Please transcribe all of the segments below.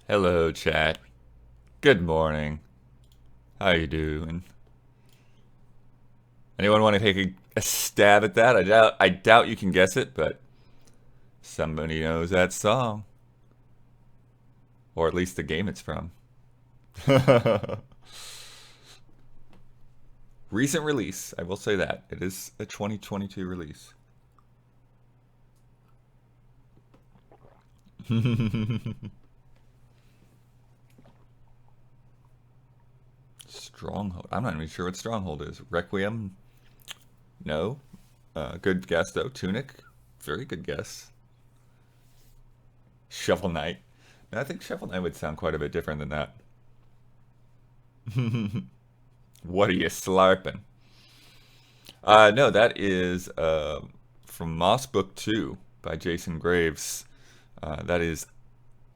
Hello, chat. Good morning. How you doing? Anyone want to take a stab at that? I doubt you can guess it, but somebody knows that song, or at least the game it's from. Recent release, I will say that it is a 2022 release. Stronghold. I'm not even sure what Stronghold is. Requiem? No. Good guess though. Tunic? Very good guess. Shovel Knight. No, I think Shovel Knight would sound quite a bit different than that. What are you slarping? No, that is from Moss Book 2 by Jason Graves. That is,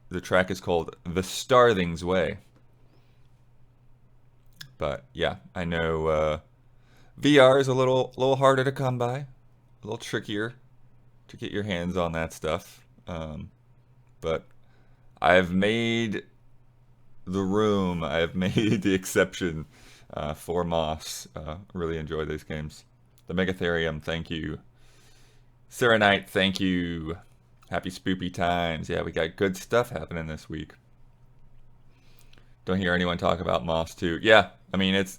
the track is called The Starthing's Way. But yeah, I know VR is a little harder to come by, a little trickier to get your hands on that stuff. But I've made the room, I've made the exception for Moss. Really enjoy these games. The Megatherium, thank you. Serenite, thank you. Happy spoopy times. Yeah, we got good stuff happening this week. Don't hear anyone talk about Moss 2. Yeah, I mean it's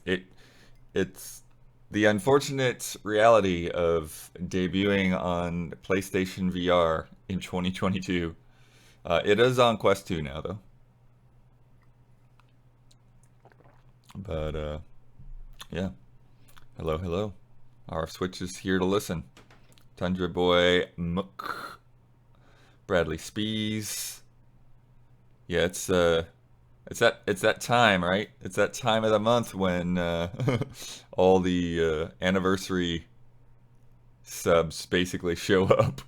the unfortunate reality of debuting on PlayStation VR in 2022. It is on Quest 2 now though. But yeah. Hello, hello. Our Switch is here to listen. Tundra Boy Mook. Bradley Spees. Yeah, it's that time, right? It's that time of the month when all the anniversary subs basically show up.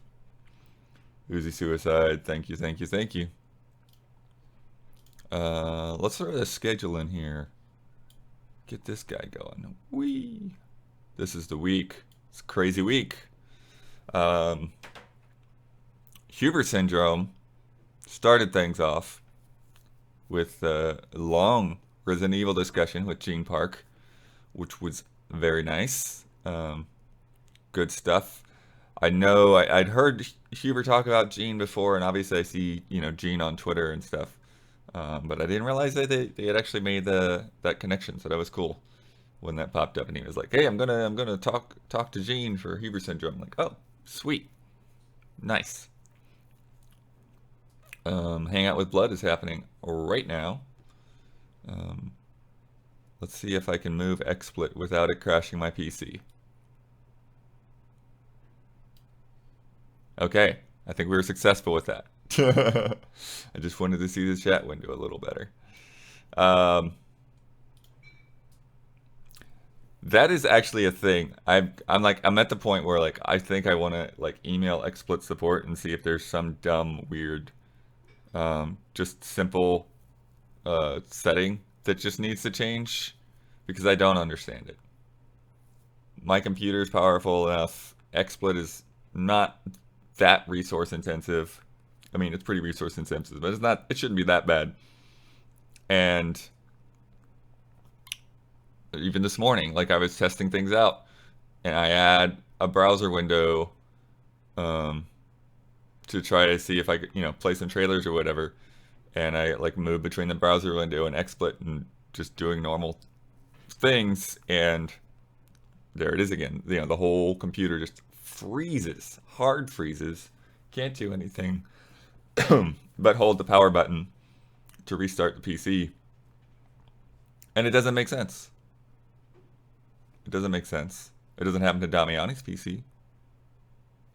Uzi Suicide, thank you, thank you, thank you. Let's throw the schedule in here. Get this guy going. Wee. This is the week. It's a crazy week. Huber syndrome started things off with a long Resident Evil discussion with Gene Park, which was very nice. Good stuff. I know I'd heard Huber talk about Gene before, and obviously I see Gene on Twitter and stuff, but I didn't realize that they had actually made that connection. So that was cool when that popped up, and he was like, "Hey, I'm gonna talk to Gene for Huber syndrome." I'm like, "Oh, sweet, nice." Hangout with Blood is happening right now. Um, let's see if I can move XSplit without it crashing my PC. Okay, I think we were successful with that. I just wanted to see the chat window a little better. Um, that is actually a thing. I'm at the point where like I think I want to like email XSplit support and see if there's some dumb weird just simple setting that just needs to change because I don't understand it. My computer is powerful enough. XSplit is not that resource intensive. I mean, it's pretty resource intensive, but it's not. It shouldn't be that bad. And even this morning, like I was testing things out, and I had a browser window um, to try to see if I could, play some trailers or whatever. And I like moved between the browser window and XSplit and just doing normal things, and there it is again. The whole computer just freezes, hard freezes. Can't do anything but hold the power button to restart the PC. And it doesn't make sense. It doesn't make sense. It doesn't happen to Damiani's PC.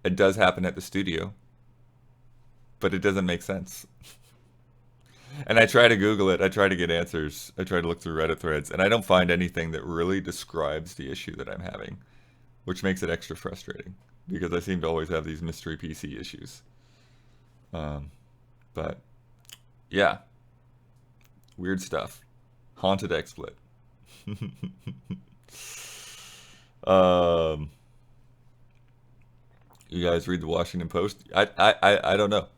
It does happen at the studio, but it doesn't make sense. And I try to Google it. I try to get answers. I try to look through Reddit threads, and I don't find anything that really describes the issue that I'm having, which makes it extra frustrating because I seem to always have these mystery PC issues. But yeah, weird stuff. Haunted XSplit. um, you guys read the Washington Post? I don't know.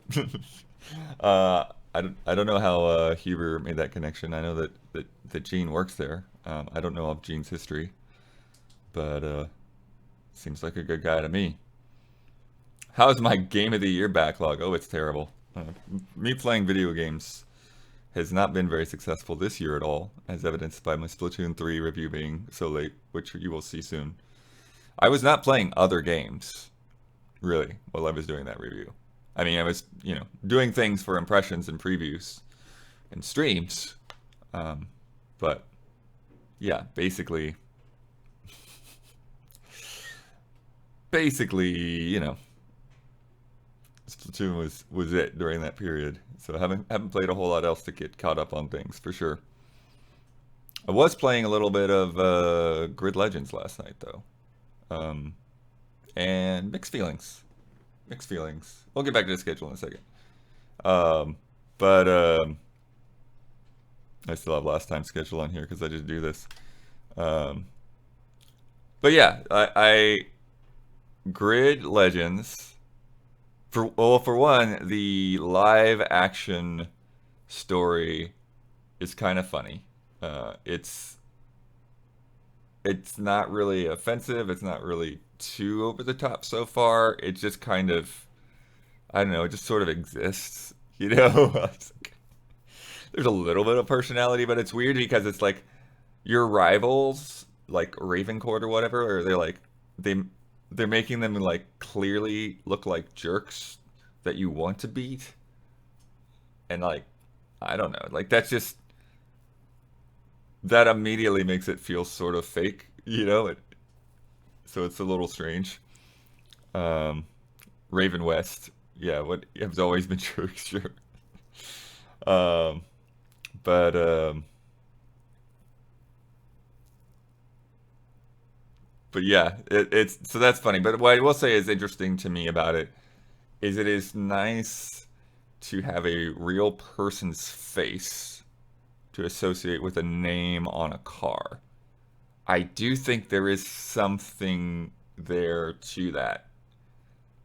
I don't know how Huber made that connection. I know that Gene works there. I don't know of Gene's history, but seems like a good guy to me. How's my game of the year backlog? Oh, it's terrible. Me playing video games has not been very successful this year at all, as evidenced by my Splatoon 3 review being so late, which you will see soon. I was not playing other games, really, while I was doing that review. I mean, I was, doing things for impressions and previews and streams. Um, but, yeah, basically, Splatoon was it during that period. So I haven't played a whole lot else to get caught up on things, for sure. I was playing a little bit of Grid Legends last night, though. Um, and mixed feelings. Mixed feelings. We'll get back to the schedule in a second. Um, but I still have last time schedule on here because I just do this. Um, but yeah, I Grid Legends. For one, the live action story is kind of funny. It's not really offensive. It's not really too over the top so far. It just kind of, I don't know. It just sort of exists. You know, It's like- there's a little bit of personality, but it's weird because it's like your rivals, like Ravencourt or whatever, or they they're making them like clearly look like jerks that you want to beat, and like I don't know, like that's just that immediately makes it feel sort of fake, so it's a little strange. Um, Raven West, yeah, what has always been true, sure. Um, but but yeah, it's so that's funny. But what I will say is interesting to me about it is nice to have a real person's face to associate with a name on a car. I do think there is something there to that.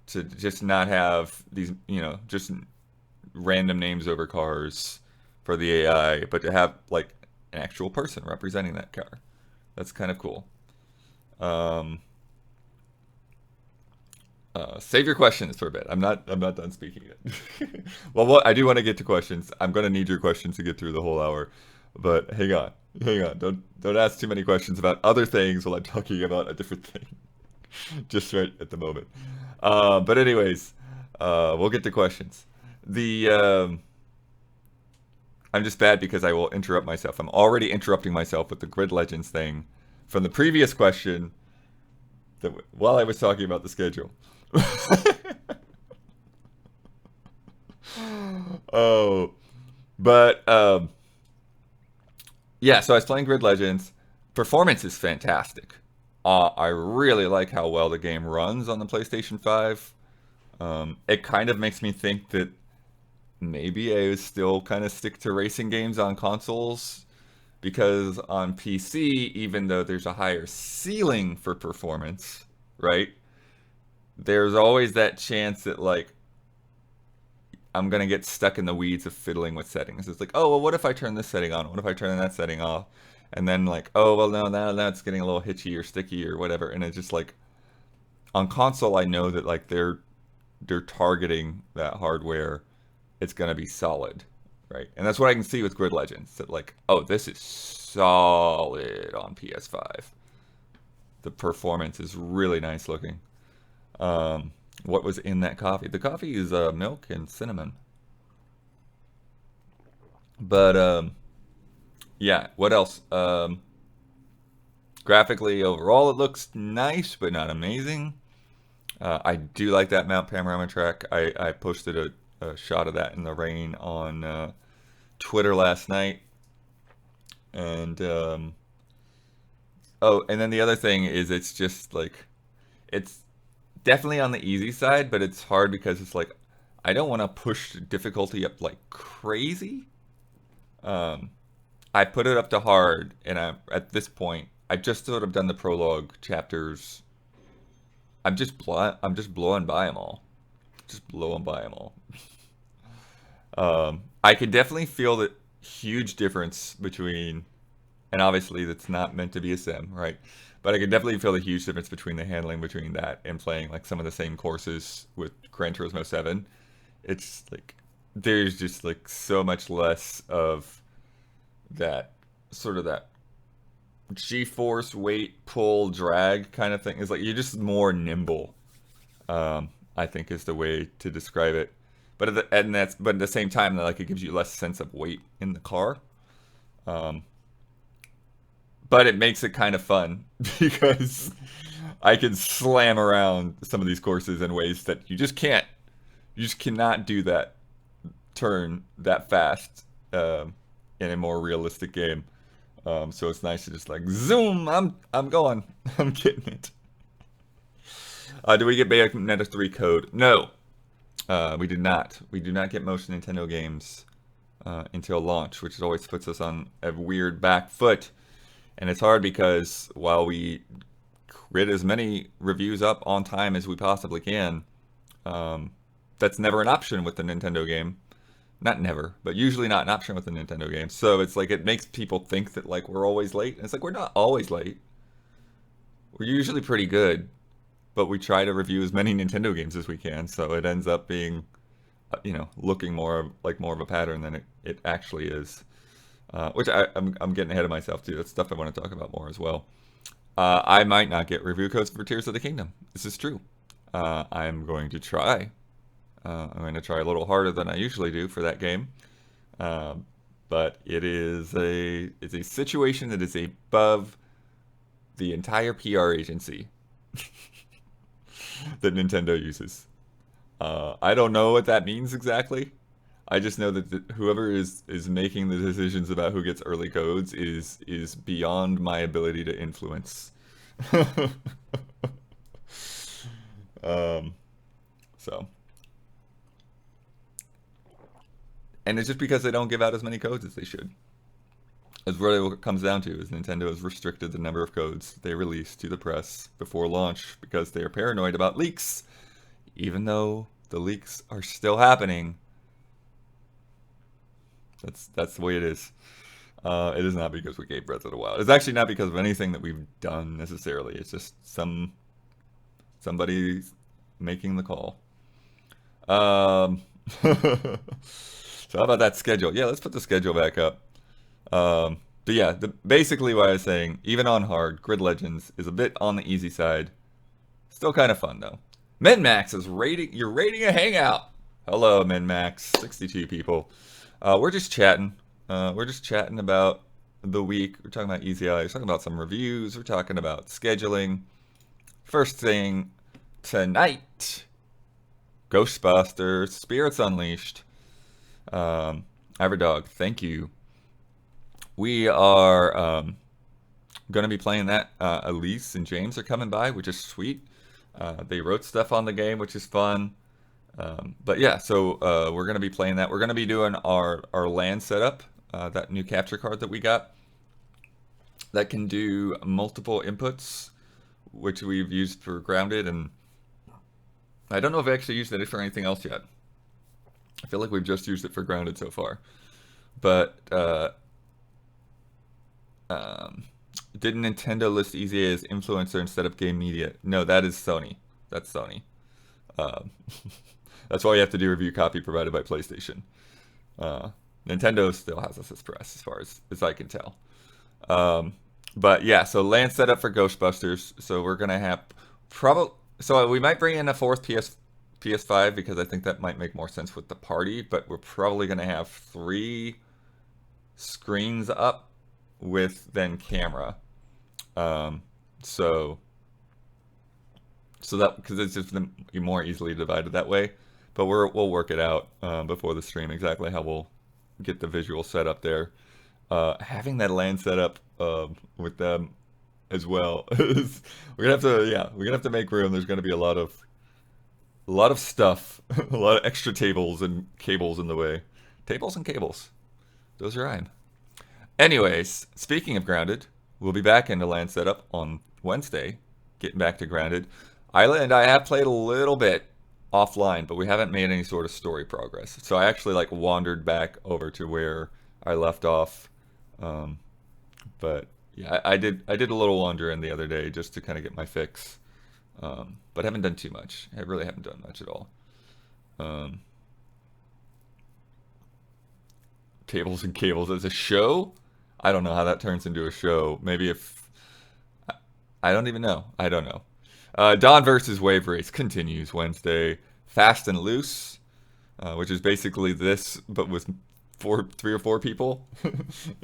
To just not have these, just random names over cars for the AI, but to have like an actual person representing that car. That's kind of cool. Um, save your questions for a bit. I'm not done speaking yet. Well, what I do want to get to questions. I'm gonna need your questions to get through the whole hour. But hang on. Don't ask too many questions about other things while I'm talking about a different thing. Just right at the moment. But anyways, we'll get to questions. The I'm just bad because I will interrupt myself. I'm already interrupting myself with the Grid Legends thing from the previous question while I was talking about the schedule. Oh, but yeah. So I was playing Grid Legends. Performance is fantastic. I really like how well the game runs on the PlayStation 5. It kind of makes me think that maybe I would still kind of stick to racing games on consoles because on PC, even though there's a higher ceiling for performance, right? There's always that chance that like I'm gonna get stuck in the weeds of fiddling with settings. It's like, oh well, what if I turn this setting on? What if I turn that setting off? And then like, oh well, no, now it's getting a little hitchy or sticky or whatever. And it's just like on console, I know that like they're targeting that hardware. It's gonna be solid, right? And that's what I can see with Grid Legends. That like, oh, this is solid on PS5. The performance is really nice looking. What was in that coffee? The coffee is milk and cinnamon. But yeah, what else? Graphically, overall, it looks nice, but not amazing. I do like that Mount Panorama track. I posted a shot of that in the rain on Twitter last night. And oh, and then the other thing is it's just like it's definitely on the easy side, but it's hard because it's like I don't want to push difficulty up like crazy. Um, I put it up to hard, and I at this point I've just sort of done the prologue chapters. I'm just blowing by them all, just blowing by them all. I could definitely feel the huge difference between, and obviously that's not meant to be a sim, right? But I could definitely feel the huge difference between the handling between that and playing like some of the same courses with Gran Turismo 7. It's like there's just like so much less of that sort of that G-force weight pull drag kind of thing. It's like you're just more nimble. I think is the way to describe it. But at the same time, like it gives you less sense of weight in the car. Um, but it makes it kind of fun because I can slam around some of these courses in ways that you just can't. You just cannot do that turn that fast in a more realistic game. So it's nice to just like zoom. I'm going. I'm getting it. Do we get Bayonetta 3 code? No, we did not. We do not get most Nintendo games until launch, which always puts us on a weird back foot. And it's hard because while we get as many reviews up on time as we possibly can, that's never an option with the Nintendo game. Not never, but usually not an option with the Nintendo game. So it's like it makes people think that like we're always late. And it's like we're not always late. We're usually pretty good, but we try to review as many Nintendo games as we can. So it ends up being, looking more of a pattern than it actually is. Which I'm getting ahead of myself too. That's stuff I want to talk about more as well. I might not get review codes for Tears of the Kingdom. This is true. I'm going to try. I'm going to try a little harder than I usually do for that game. But it's a situation that is above the entire PR agency that Nintendo uses. I don't know what that means exactly. I just know that whoever is making the decisions about who gets early codes is beyond my ability to influence. um, so, and it's just because they don't give out as many codes as they should. That's really what it comes down to. Is Nintendo has restricted the number of codes they release to the press before launch because they are paranoid about leaks, even though the leaks are still happening. That's the way it is. It is not because we gave Breath of the Wild. It's actually not because of anything that we've done necessarily. It's just somebody making the call. So how about that schedule? Yeah, let's put the schedule back up. But yeah, basically what I was saying, even on hard, Grid Legends is a bit on the easy side. Still kind of fun though. MinMax is you're rating a Hangout. Hello, MinMax, 62 people. We're just chatting. We're just chatting about the week. We're talking about Easy Eye. We're talking about some reviews. We're talking about scheduling. First thing tonight, Ghostbusters, Spirits Unleashed. Iverdog, thank you. We are going to be playing that. Elise and James are coming by, which is sweet. They wrote stuff on the game, which is fun. But yeah, so we're going to be playing that. We're going to be doing our land setup, that new capture card that we got that can do multiple inputs, which we've used for Grounded, and I don't know if I actually used it for anything else yet. I feel like we've just used it for Grounded so far. But didn't Nintendo list Easy as influencer instead of game media? No, that is Sony. That's Sony. That's why you have to do review copy provided by PlayStation. Nintendo still has us as press, as far as I can tell. But yeah, so land setup for Ghostbusters. So we're gonna have so we might bring in a fourth PS5 because I think that might make more sense with the party. But we're probably gonna have 3 screens up with then camera. So that because it's just more easily divided that way. But we'll work it out before the stream exactly how we'll get the visual set up there. Having that land set up with them as well is we're gonna have to make room. There's gonna be a lot of stuff, a lot of extra tables and cables in the way. Tables and cables, those rhyme. Anyways, speaking of Grounded, we'll be back into land setup on Wednesday. Getting back to Grounded. I have played a little bit offline, but we haven't made any sort of story progress. So I actually like wandered back over to where I left off. Um, but yeah, I did a little wandering the other day just to kind of get my fix. But haven't done too much. I really haven't done much at all. Um, Tables and Cables as a show? I don't know how that turns into a show. Maybe if I don't even know. I don't know. Dawn versus Wave Race continues Wednesday. Fast and Loose, which is basically this, but with three or four people,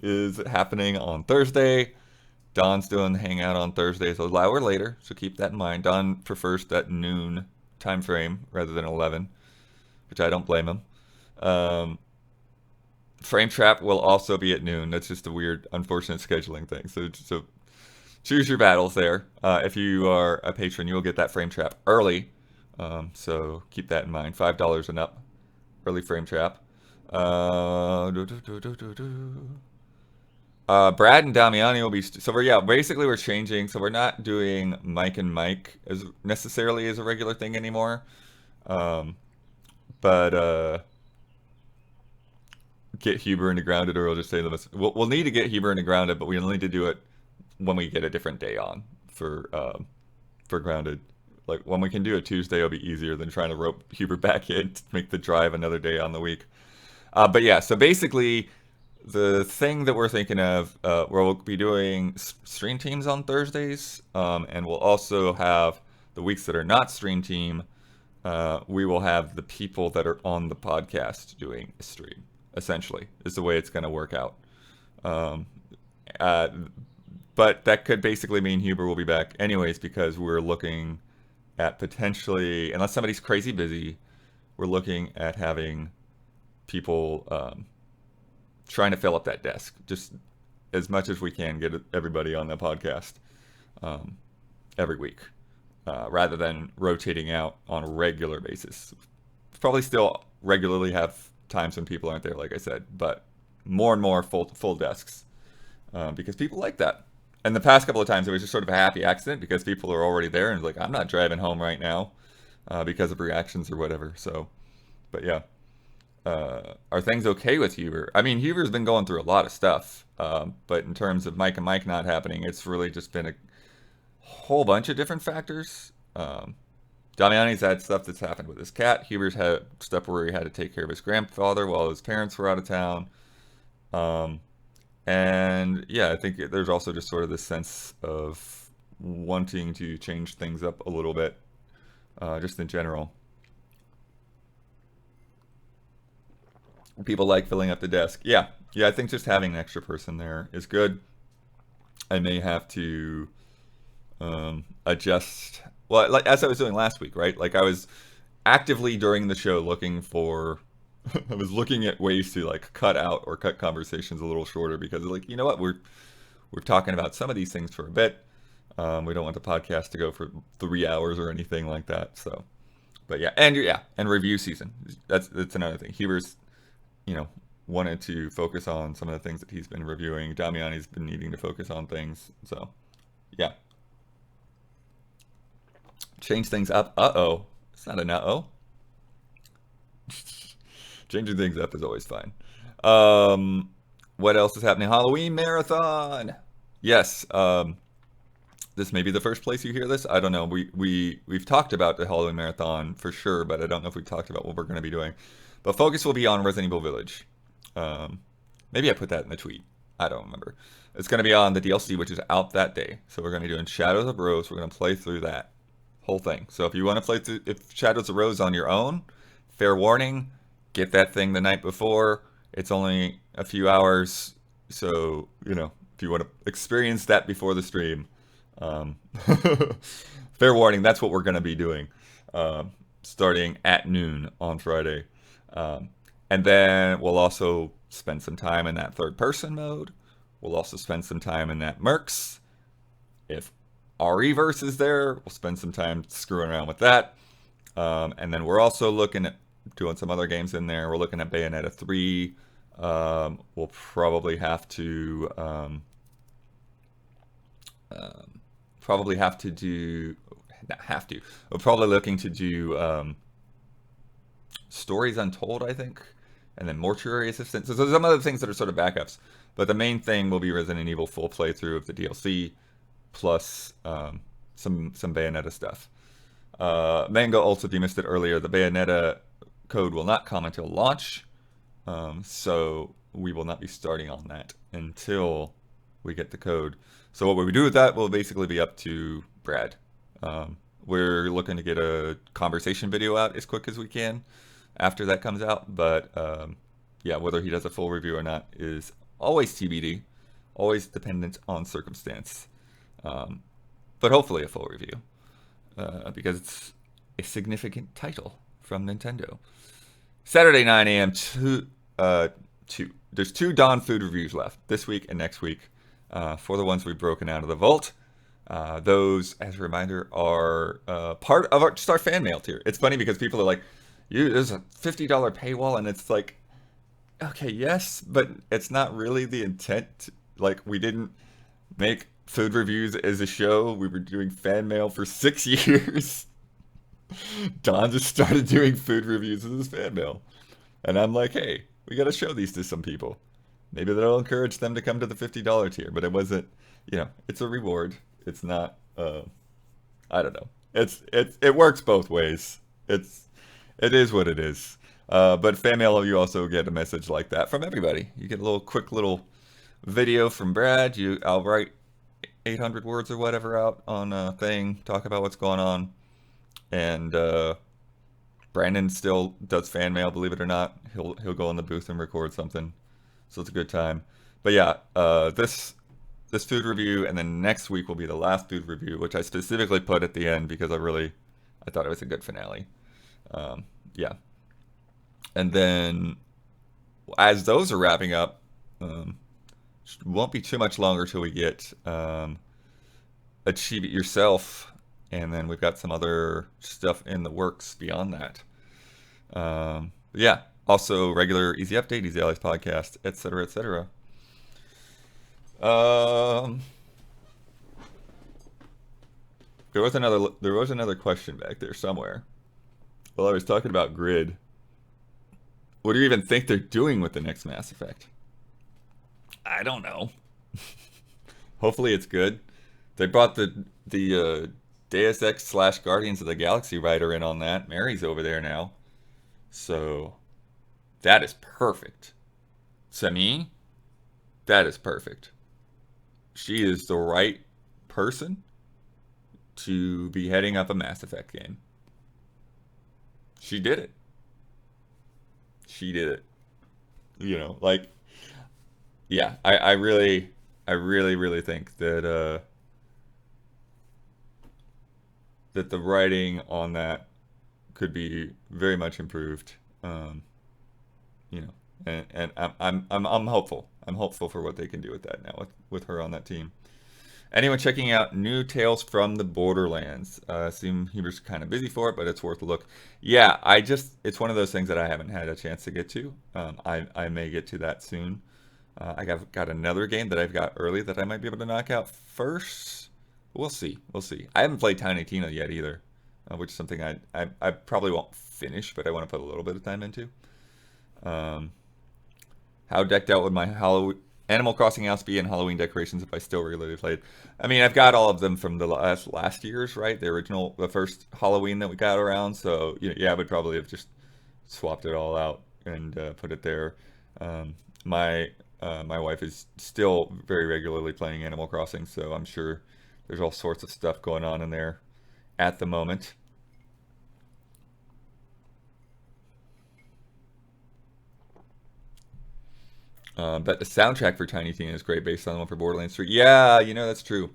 is happening on Thursday. Dawn's doing Hangout on Thursday, so an hour later. So keep that in mind. Dawn prefers that noon time frame rather than 11, which I don't blame him. Frame Trap will also be at noon. That's just a weird, unfortunate scheduling thing. So choose your battles there. If you are a patron, you will get that Frame Trap early. So keep that in mind. $5 and up. Early Frame Trap. Brad and Damiani will be so we're changing. So we're not doing Mike and Mike as necessarily as a regular thing anymore. But get Huber into Grounded, or we'll just say we'll need to get Huber into Grounded, but we'll need to do it when we get a different day on for Grounded. Like when we can do a Tuesday, it'll be easier than trying to rope Huber back in to make the drive another day on the week. But yeah, so basically the thing that we're thinking of, we'll be doing stream teams on Thursdays, and we'll also have the weeks that are not stream team. We will have the people that are on the podcast doing a stream. Essentially, is the way it's going to work out. But that could basically mean Huber will be back anyways, because we're looking at potentially, unless somebody's crazy busy, we're looking at having people trying to fill up that desk just as much as we can, get everybody on the podcast every week, rather than rotating out on a regular basis. Probably still regularly have times when people aren't there, like I said, but more and more full desks, because people like that. And the past couple of times it was just sort of a happy accident because people are already there and like, I'm not driving home right now because of reactions or whatever. So, but yeah, are things okay with Huber? I mean, Huber's been going through a lot of stuff, but in terms of Mike and Mike not happening, it's really just been a whole bunch of different factors. Damiani's had stuff that's happened with his cat. Huber's had stuff where he had to take care of his grandfather while his parents were out of town. And yeah, I think there's also just sort of this sense of wanting to change things up a little bit, just in general. People like filling up the desk. Yeah, I think just having an extra person there is good. I may have to adjust. Well, like as I was doing last week, right? Like I was actively during the show looking for. I was looking at ways to like cut out or cut conversations a little shorter because, like, you know what, we're talking about some of these things for a bit. We don't want the podcast to go for 3 hours or anything like that. So, but yeah, and review season. That's another thing. Huber's, wanted to focus on some of the things that he's been reviewing. Damiani's been needing to focus on things. So, yeah. Change things up. Uh-oh. It's not an uh-oh. Changing things up is always fine. What else is happening? Halloween marathon. Yes. This may be the first place you hear this. I don't know. We've talked about the Halloween marathon for sure, but I don't know if we talked about what we're going to be doing. But focus will be on Resident Evil Village. Maybe I put that in the tweet. I don't remember. It's going to be on the DLC, which is out that day. So we're going to be doing Shadows of Rose. We're going to play through that whole thing. So if you want to play through Shadows of Rose on your own, fair warning, get that thing the night before. It's only a few hours. So, if you want to experience that before the stream, fair warning, that's what we're going to be doing, starting at noon on Friday. And then we'll also spend some time in that third person mode. We'll also spend some time in that Mercs. If REverse is there, we'll spend some time screwing around with that. And then we're also looking at doing some other games in there. We're looking at Bayonetta 3. We'll probably have to we're probably looking to do Stories Untold, I think, and then Mortuary Assistant. So some other things that are sort of backups. But the main thing will be Resident Evil full playthrough of the DLC plus some Bayonetta stuff. Mango also, you missed it earlier. The Bayonetta code will not come until launch, so we will not be starting on that until we get the code. So what we do with that will basically be up to Brad. We're looking to get a conversation video out as quick as we can after that comes out, but yeah, whether he does a full review or not is always TBD, always dependent on circumstance. But hopefully a full review, because it's a significant title from Nintendo. Saturday 9 a.m. There's 2 Dawn food reviews left this week and next week, for the ones we've broken out of the vault. Those, as a reminder, are part of our fan mail tier. It's funny because people are like, there's a $50 paywall, and it's like, okay, yes, but it's not really the intent. Like, we didn't make food reviews as a show. We were doing fan mail for 6 years. Don just started doing food reviews as his fan mail. And I'm like, hey, we got to show these to some people. Maybe that'll encourage them to come to the $50 tier. But it wasn't, it's a reward. It's not, I don't know. It works both ways. It is what it is. But fan mail, you also get a message like that from everybody. You get a quick little video from Brad. I'll write 800 words or whatever out on a thing, talk about what's going on. And Brandon still does fan mail, believe it or not. He'll go in the booth and record something. So it's a good time. But yeah, this food review, and then next week will be the last food review, which I specifically put at the end because I thought it was a good finale. Yeah. And then as those are wrapping up, won't be too much longer till we get Achieve It Yourself, and then we've got some other stuff in the works beyond that. Yeah, also regular Easy Update, Easy Allies podcast, etc., etc. There was another question back there somewhere. Well, I was talking about Grid. What do you even think they're doing with the next Mass Effect? I don't know. Hopefully it's good. They brought the Deus Ex / Guardians of the Galaxy writer in on that. Mary's over there now. So that is perfect. To me, that is perfect. She is the right person to be heading up a Mass Effect game. She did it. She did it. Yeah, I really think that that the writing on that could be very much improved. And I'm hopeful. I'm hopeful for what they can do with that now with her on that team. Anyone checking out new Tales from the Borderlands? I assume Huber's kind of busy for it, but it's worth a look. Yeah, it's one of those things that I haven't had a chance to get to. I may get to that soon. I got another game that I've got early that I might be able to knock out first. We'll see. I haven't played Tiny Tina yet either, which is something I probably won't finish, but I want to put a little bit of time into. How decked out would my Animal Crossing house be in Halloween decorations if I still regularly played? I mean, I've got all of them from the last year's, right? The first Halloween that we got around. So yeah, I would probably have just swapped it all out and put it there. My wife is still very regularly playing Animal Crossing, so I'm sure there's all sorts of stuff going on in there at the moment. But the soundtrack for Tiny Tina is great, based on the one for Borderlands 3. Yeah, that's true.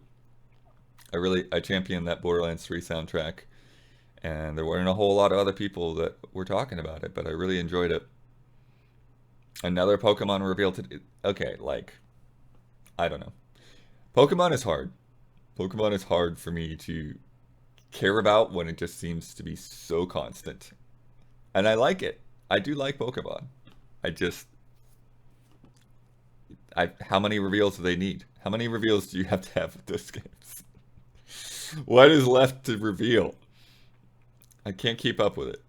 I championed that Borderlands 3 soundtrack, and there weren't a whole lot of other people that were talking about it, but I really enjoyed it. Another Pokemon revealed today. Okay, I don't know. Pokemon is hard. Pokemon is hard for me to care about when it just seems to be so constant. And I like it. I do like Pokemon. How many reveals do they need? How many reveals do you have to have with those games? What is left to reveal? I can't keep up with it.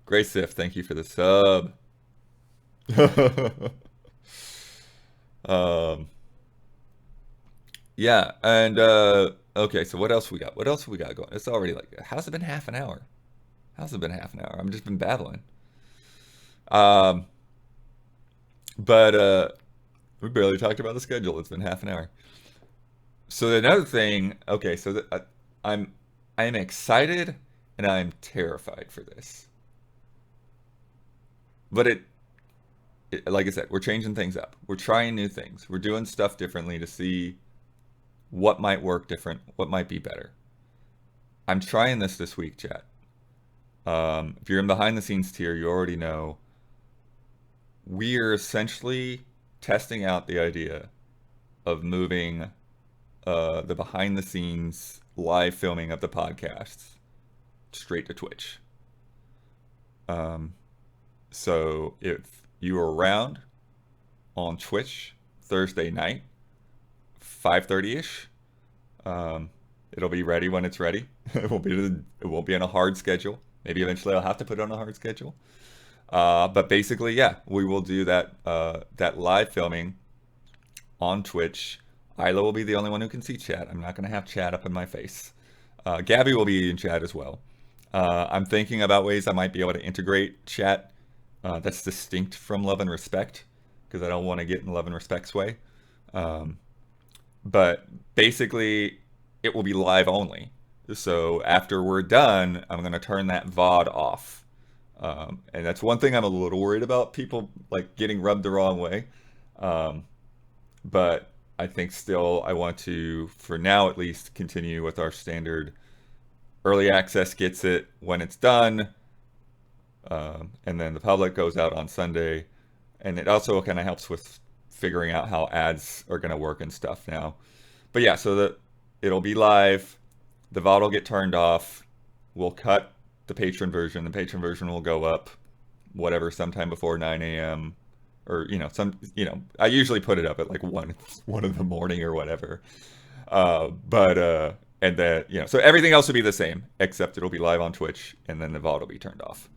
Grace Sif, thank you for the sub. um, yeah, and okay, so what else we got? What else we got going? It's already like, how's it been half an hour? How's it been half an hour? I've just been babbling. Um, but we barely talked about the schedule. It's been half an hour. So another thing, okay, so I'm I'm excited and I'm terrified for this. But like I said, we're changing things up. We're trying new things. We're doing stuff differently to see what might work different, what might be better. I'm trying this week, chat. If you're in behind the scenes tier, you already know we're essentially testing out the idea of moving the behind the scenes live filming of the podcasts straight to Twitch. Um, so if you are around on Twitch Thursday night, 5:30 ish, um, it'll be ready when it's ready. It won't be on a hard schedule. Maybe eventually I'll have to put it on a hard schedule. But basically, yeah, we will do that live filming on Twitch. Isla will be the only one who can see chat. I'm not going to have chat up in my face. Gabby will be in chat as well. I'm thinking about ways I might be able to integrate chat that's distinct from Love and Respect, because I don't want to get in Love and Respect's way. Um, but basically, it will be live only. So after we're done, I'm going to turn that VOD off. And that's one thing I'm a little worried about, people like getting rubbed the wrong way. Um, but I think still I want to, for now at least, continue with our standard early access gets it when it's done, and then the public goes out on Sunday. And it also kind of helps with figuring out how ads are going to work and stuff now. But yeah, so that it'll be live, the VOD will get turned off, we'll cut the patron version. The patron version will go up, whatever, sometime before 9 a.m. Or I usually put it up at like one in the morning or whatever. But and then so everything else will be the same except it'll be live on Twitch, and then the VOD will be turned off.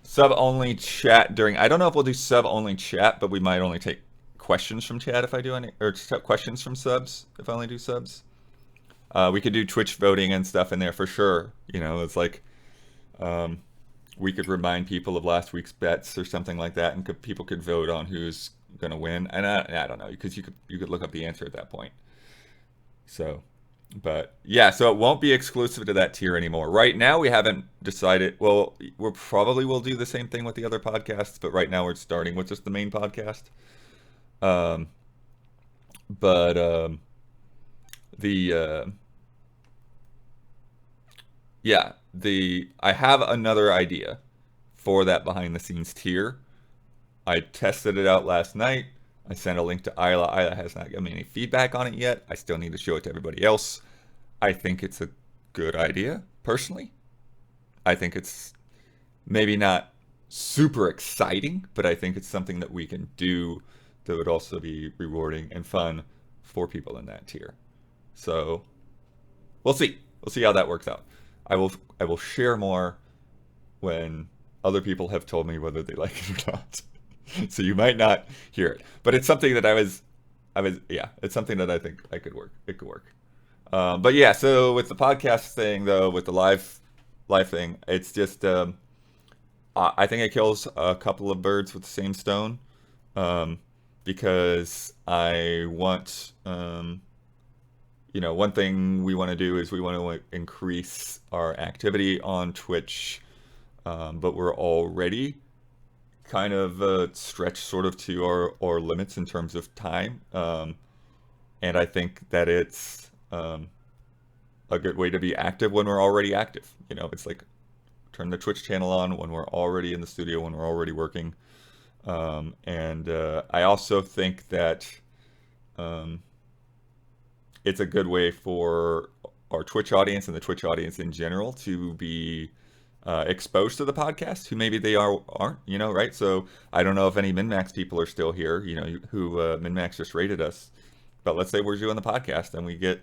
Sub only chat during. I don't know if we'll do sub only chat, but we might only take questions from chat if I do any, or questions from subs if I only do subs. We could do Twitch voting and stuff in there for sure. It's like um, we could remind people of last week's bets or something like that, and people could vote on who's gonna win. And I don't know, because you could look up the answer at that point. So, but yeah, so it won't be exclusive to that tier anymore. Right now, we haven't decided. Well, we probably will do the same thing with the other podcasts, but right now we're starting with just the main podcast. Um, but the yeah, I have another idea for that behind the scenes tier. I tested it out last night. I sent a link to Isla. Isla has not given me any feedback on it yet. I still need to show it to everybody else. I think it's a good idea, personally. I think it's maybe not super exciting, but I think it's something that we can do that would also be rewarding and fun for people in that tier. So we'll see. We'll see how that works out. I will share more when other people have told me whether they like it or not. So you might not hear it, but it's something that yeah, it's something that I think I could work. It could work. But yeah, so with the podcast thing though, with the live thing, it's just I think it kills a couple of birds with the same stone, because I want one thing we want to do is we want to increase our activity on Twitch, but we're already kind of stretched sort of to our limits in terms of time. And I think that it's a good way to be active when we're already active. It's like turn the Twitch channel on when we're already in the studio, when we're already working. And I also think that it's a good way for our Twitch audience and the Twitch audience in general to be exposed to the podcast, who maybe they aren't, right? So I don't know if any MinMax people are still here, who MinMax just rated us. But let's say we're doing the podcast and we get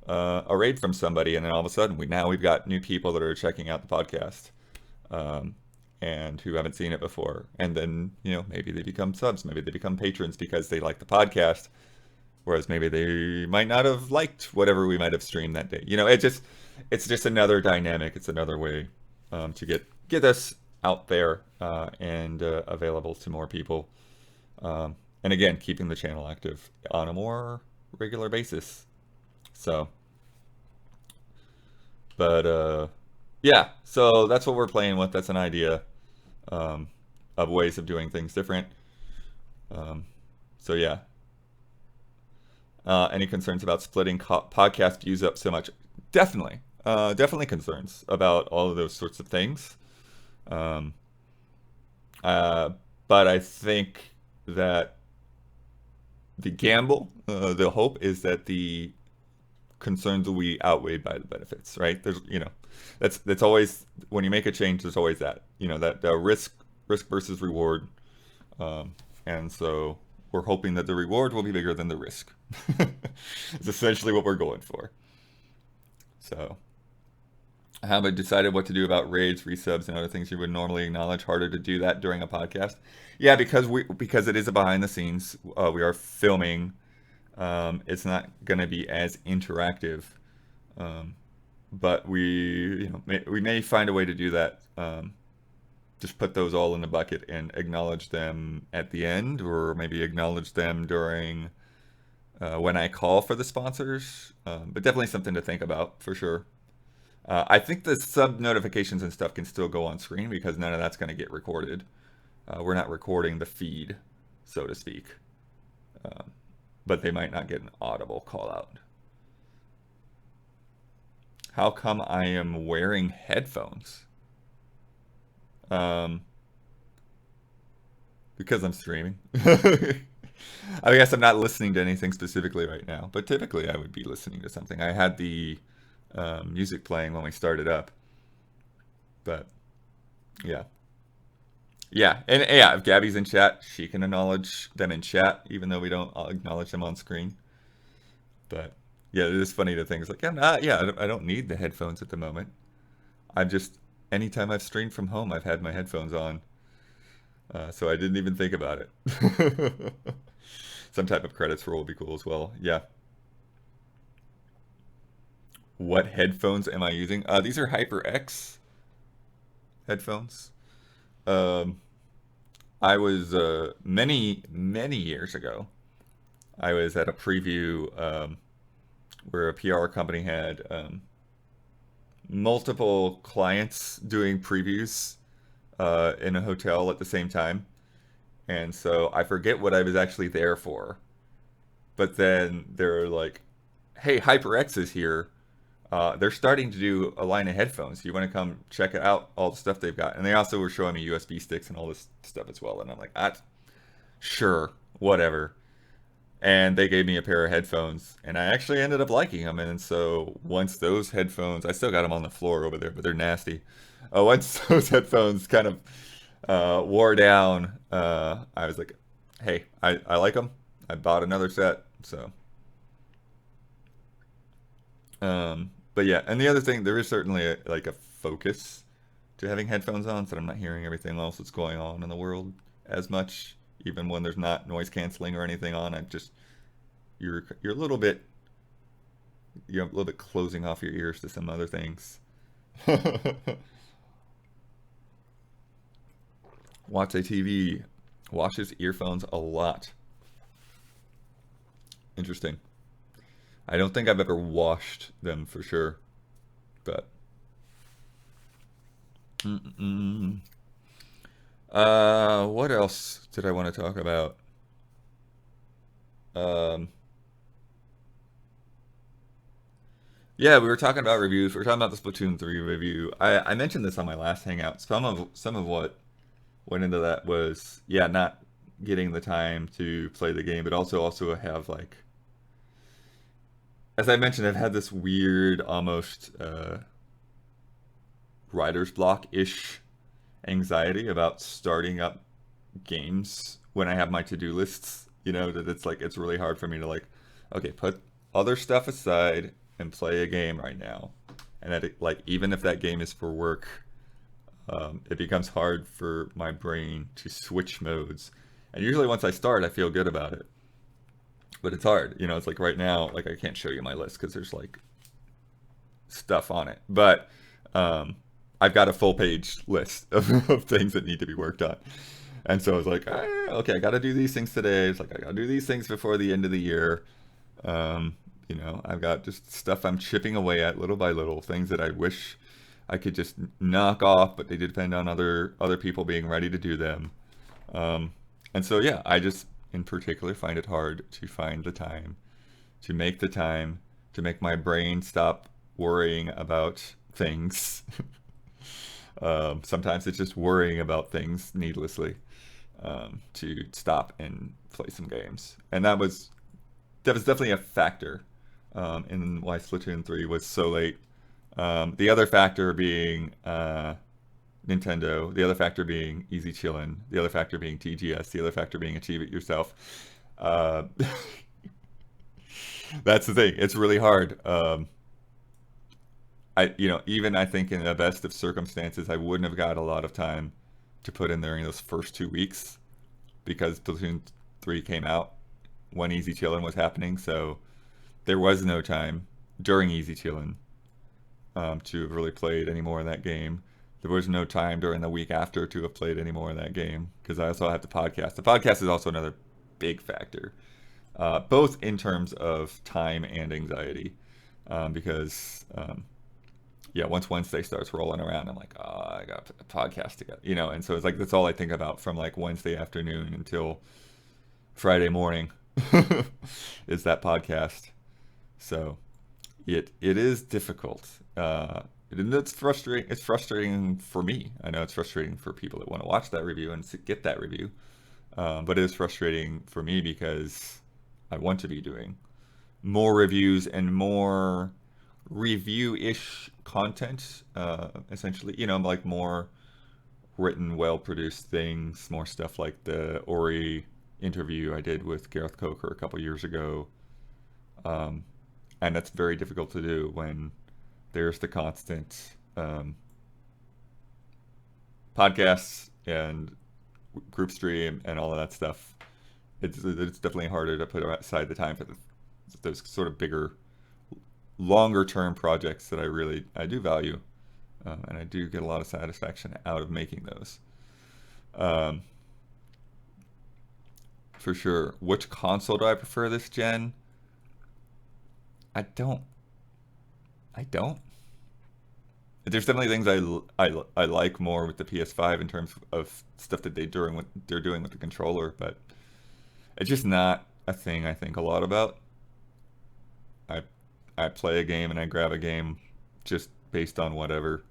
a raid from somebody, and then all of a sudden we've got new people that are checking out the podcast. and who haven't seen it before. And then, maybe they become subs, maybe they become patrons because they like the podcast, whereas maybe they might not have liked whatever we might have streamed that day. It's just another dynamic. It's another way to get us out there and available to more people. And again, keeping the channel active on a more regular basis. So, but yeah, so that's what we're playing with. That's an idea of ways of doing things different. So yeah. Any concerns about splitting podcast views up so much? Definitely. Definitely concerns about all of those sorts of things. Um, but I think that the gamble, the hope is that the concerns will be outweighed by the benefits, right? That's always, when you make a change, there's always that risk versus reward, and so we're hoping that the reward will be bigger than the risk. It's essentially what we're going for. So, have I decided what to do about raids, resubs, and other things you would normally acknowledge? Harder to do that during a podcast. Yeah, because it is a behind the scenes. We are filming. It's not going to be as interactive, but we may find a way to do that. Just put those all in the bucket and acknowledge them at the end, or maybe acknowledge them during when I call for the sponsors. But definitely something to think about for sure. I think the sub notifications and stuff can still go on screen because none of that's going to get recorded. We're not recording the feed, so to speak. But they might not get an audible call out. How come I am wearing headphones? Because I'm streaming. I guess I'm not listening to anything specifically right now, but typically I would be listening to something. I had the music playing when we started up, but yeah. Yeah, and yeah, if Gabby's in chat, she can acknowledge them in chat, even though we don't acknowledge them on screen. But yeah, it is funny to things like, I don't need the headphones at the moment. Anytime I've streamed from home, I've had my headphones on. So I didn't even think about it. Some type of credits roll would be cool as well. Yeah. What headphones am I using? These are HyperX headphones. I was many years ago. I was at a preview where a PR company had multiple clients doing previews in a hotel at the same time, and so I forget what I was actually there for. But then they're like, "Hey, HyperX is here. They're starting to do a line of headphones. You want to come check out all the stuff they've got?" And they also were showing me USB sticks and all this stuff as well. And I'm like, sure, whatever. And they gave me a pair of headphones, and I actually ended up liking them. And so once those headphones, I still got them on the floor over there, but they're nasty. Once those headphones kind of wore down, I was like, hey, I like them. I bought another set, so. But yeah, and the other thing, there is certainly a focus to having headphones on, so I'm not hearing everything else that's going on in the world as much, even when there's not noise canceling or anything on. You're a little bit closing off your ears to some other things. Watch a TV washes earphones a lot. Interesting. I don't think I've ever washed them for sure, but. What else did I want to talk about? Yeah, we were talking about reviews. We were talking about the Splatoon 3 review. I mentioned this on my last Hangout. Some of what went into that was, yeah, not getting the time to play the game, but also have as I mentioned, I've had this weird, almost writer's block-ish anxiety about starting up games when I have my to-do lists. That it's really hard for me to okay, put other stuff aside and play a game right now. And that even if that game is for work, it becomes hard for my brain to switch modes. And usually once I start, I feel good about it. But it's hard. It's like right now, like I can't show you my list because there's like stuff on it. But um, I've got a full page list of things that need to be worked on. And so I was like, okay, I got to do these things today. It's like I got to do these things before the end of the year. Um, I've got just stuff I'm chipping away at little by little, things that I wish I could just knock off, but they depend on other people being ready to do them. And so yeah, I just in particular find it hard to find the time, the time, to make my brain stop worrying about things. Sometimes it's just worrying about things needlessly, to stop and play some games, and that was definitely a factor in why Splatoon 3 was so late. The other factor being Nintendo, the other factor being Easy Chillin', the other factor being TGS, the other factor being Achieve It Yourself. Uh, that's the thing. It's really hard. Even I think in the best of circumstances, I wouldn't have got a lot of time to put in there in those first 2 weeks because Splatoon 3 came out when Easy Chillin' was happening. So there was no time during Easy Chillin' to have really played any more of that game. There was no time during the week after to have played any more of that game because I also have the podcast. The podcast is also another big factor, both in terms of time and anxiety, because yeah, once Wednesday starts rolling around, I'm like, oh, I got to put the podcast together, and so it's like that's all I think about from like Wednesday afternoon until Friday morning is that podcast. So it is difficult. And it's frustrating. It's frustrating for me. I know it's frustrating for people that want to watch that review and get that review. But it is frustrating for me because I want to be doing more reviews and more review-ish content. Essentially, like more written, well-produced things, more stuff like the Ori interview I did with Gareth Coker a couple years ago. And that's very difficult to do when there's the constant podcasts and group stream and all of that stuff. It's definitely harder to put aside the time for those sort of bigger, longer term projects that I do value, and I do get a lot of satisfaction out of making those. Um, for sure. Which console do I prefer this gen? I don't. I don't. There's definitely things I like more with the PS5 in terms of stuff that they're doing with the controller, but it's just not a thing I think a lot about. I I play a game and I grab a game just based on whatever.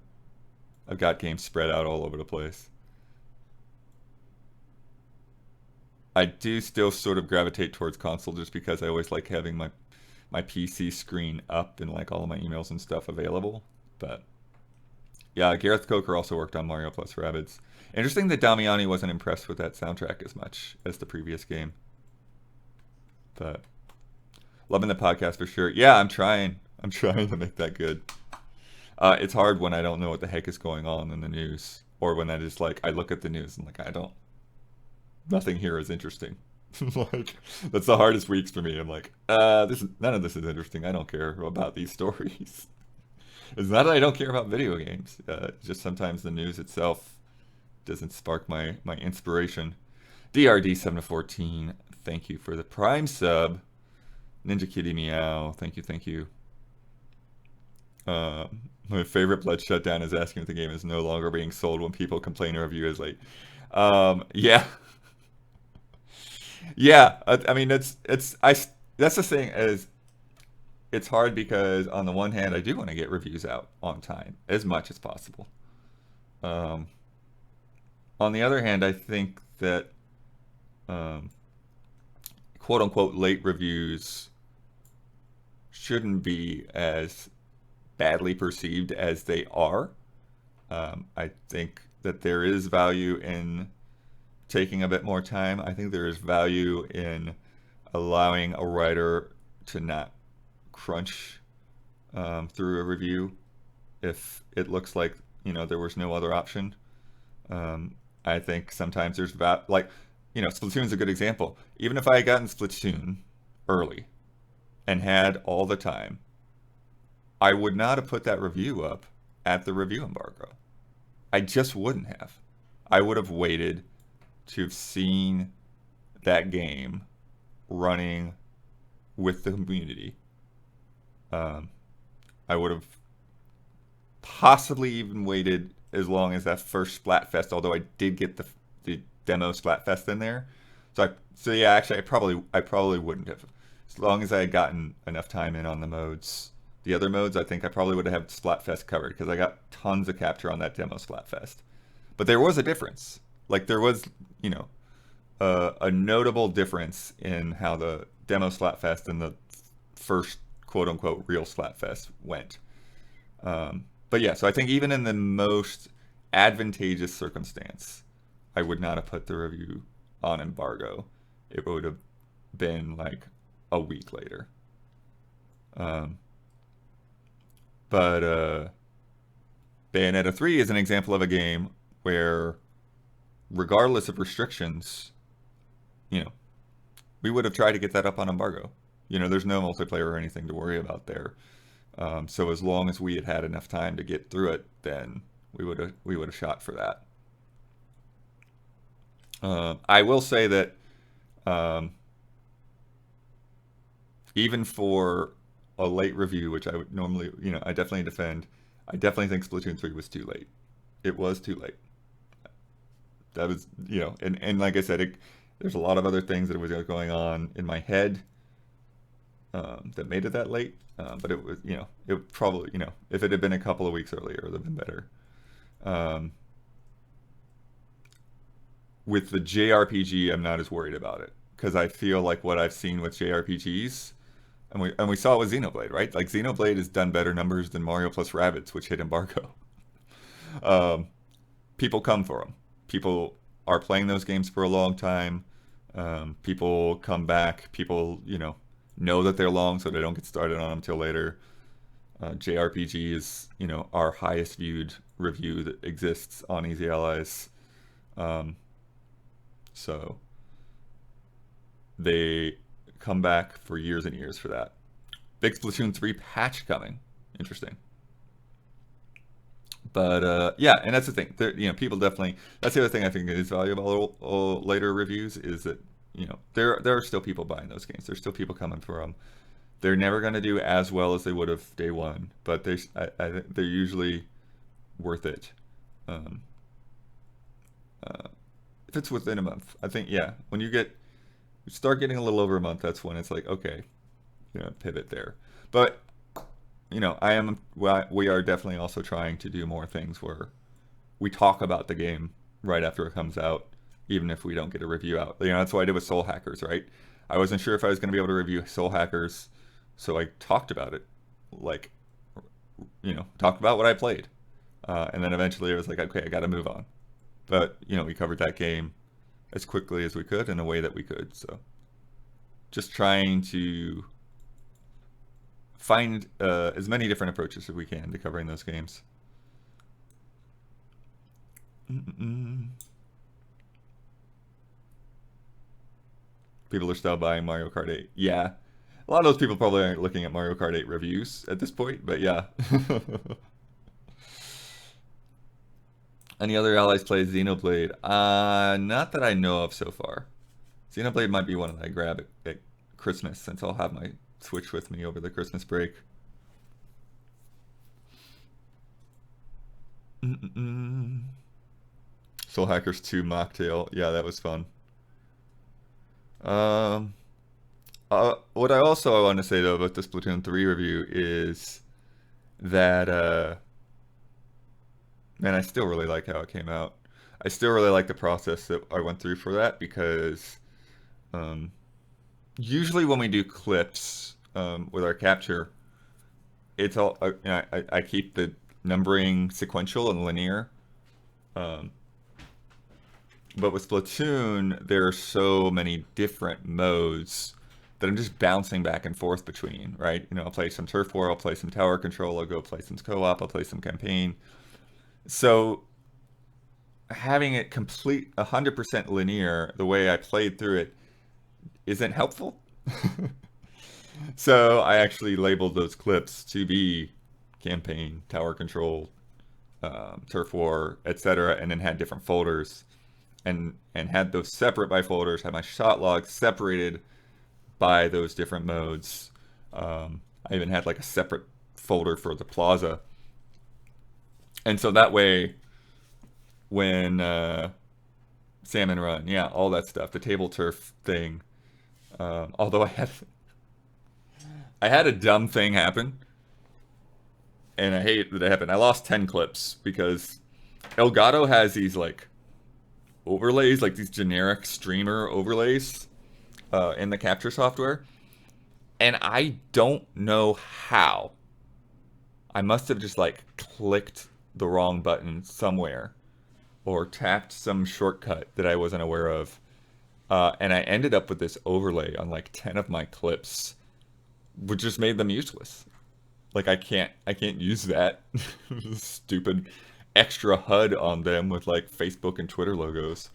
I've got games spread out all over the place. I do still sort of gravitate towards console just because I always like having my PC screen up and like all of my emails and stuff available. But yeah, Gareth Coker also worked on Mario plus Rabbids. Interesting that Damiani wasn't impressed with that soundtrack as much as the previous game. But loving the podcast for sure. Yeah, I'm trying. I'm trying to make that good. It's hard when I don't know what the heck is going on in the news, or when I just like I look at the news and like I don't. Nothing here is interesting. Like that's the hardest weeks for me. I'm like, none of this is interesting. I don't care about these stories. It's not that I don't care about video games. It's just sometimes the news itself doesn't spark my inspiration. DRD 7-14, thank you for the Prime sub. Ninja Kitty Meow, thank you, thank you. My favorite Blood Shutdown is asking if the game is no longer being sold when people complain a review is late. Yeah, yeah. I mean, that's the thing is it's hard because on the one hand I do want to get reviews out on time as much as possible. Um, on the other hand, I think that um, quote unquote late reviews shouldn't be as badly perceived as they are. I think that there is value in taking a bit more time. I think there is value in allowing a writer to not crunch through a review if it looks like there was no other option. I think sometimes there's about like, Splatoon's a good example. Even if I had gotten Splatoon early and had all the time, I would not have put that review up at the review embargo. I just wouldn't have. I would have waited to have seen that game running with the community. Um, I would have possibly even waited as long as that first Splatfest, although I did get the demo Splatfest in there. So yeah, actually I probably wouldn't have. As long as I had gotten enough time in on the modes. The other modes, I think I probably would have had Splatfest covered because I got tons of capture on that demo Splatfest. But there was a difference. Like there was, you know, a notable difference in how the demo Splatfest and the first quote unquote real Splatfest went. But yeah, so I think even in the most advantageous circumstance, I would not have put the review on embargo. It would have been like a week later. Um, but Bayonetta 3 is an example of a game where, regardless of restrictions, you know, we would have tried to get that up on embargo. There's no multiplayer or anything to worry about there. So as long as we had had enough time to get through it, then we would have shot for that. I will say that um, even for a late review, which I would normally, I definitely defend, I definitely think Splatoon 3 was too late. It was too late. That was, and like I said, there's a lot of other things that was going on in my head that made it that late. But it was, it probably, if it had been a couple of weeks earlier, it would have been better. Um, with the JRPG, I'm not as worried about it because I feel like what I've seen with JRPGs, and we saw it with Xenoblade, right? Like Xenoblade has done better numbers than Mario plus Rabbids, which hit embargo. Um, People come for them. People are playing those games for a long time. People come back. People, know that they're long, so they don't get started on them till later. JRPG is, our highest viewed review that exists on Easy Allies. Um, so they come back for years and years for that. Big Splatoon 3 patch coming. Interesting. But yeah, and that's the thing. People definitely. That's the other thing I think is valuable about later reviews is that there are still people buying those games. There's still people coming for them. They're never going to do as well as they would have day one, but they're usually worth it. Um, if it's within a month, I think yeah. When you start getting a little over a month, that's when it's like okay, pivot there. But we are definitely also trying to do more things where we talk about the game right after it comes out, even if we don't get a review out. That's what I did with Soul Hackers, right? I wasn't sure if I was going to be able to review Soul Hackers, so I talked about it, like, talked about what I played, and then eventually I was like, okay, I got to move on. But we covered that game as quickly as we could in a way that we could. So just trying to find as many different approaches as we can to covering those games. Mm-mm. People are still buying Mario Kart 8. Yeah. A lot of those people probably aren't looking at Mario Kart 8 reviews at this point, but yeah. Any other allies play Xenoblade? Not that I know of so far. Xenoblade might be one that I grab at Christmas since I'll have my Switch with me over the Christmas break. Mm-mm. Soul Hackers 2 Mocktail. Yeah, that was fun. Um, what I also want to say though about the Splatoon 3 review is that man, I still really like how it came out. I still really like the process that I went through for that because um, usually when we do clips with our capture, it's all I keep the numbering sequential and linear. Um, but with Splatoon, there are so many different modes that I'm just bouncing back and forth between, right? I'll play some turf war, I'll play some tower control, I'll go play some co-op, I'll play some campaign. So having it complete 100% linear the way I played through it isn't helpful. So I actually labeled those clips to be campaign, tower control, turf war, etc., and then had different folders and had those separate by folders. Had my shot log separated by those different modes. I even had like a separate folder for the plaza, and so that way, when salmon run, yeah, all that stuff, the table turf thing. Although I had a dumb thing happen, and I hate that it happened. I lost 10 clips because Elgato has these like overlays, like these generic streamer overlays in the capture software, and I don't know how. I must have just like clicked the wrong button somewhere or tapped some shortcut that I wasn't aware of. And I ended up with this overlay on like 10 of my clips, which just made them useless. Like I can't use that stupid extra HUD on them with like Facebook and Twitter logos.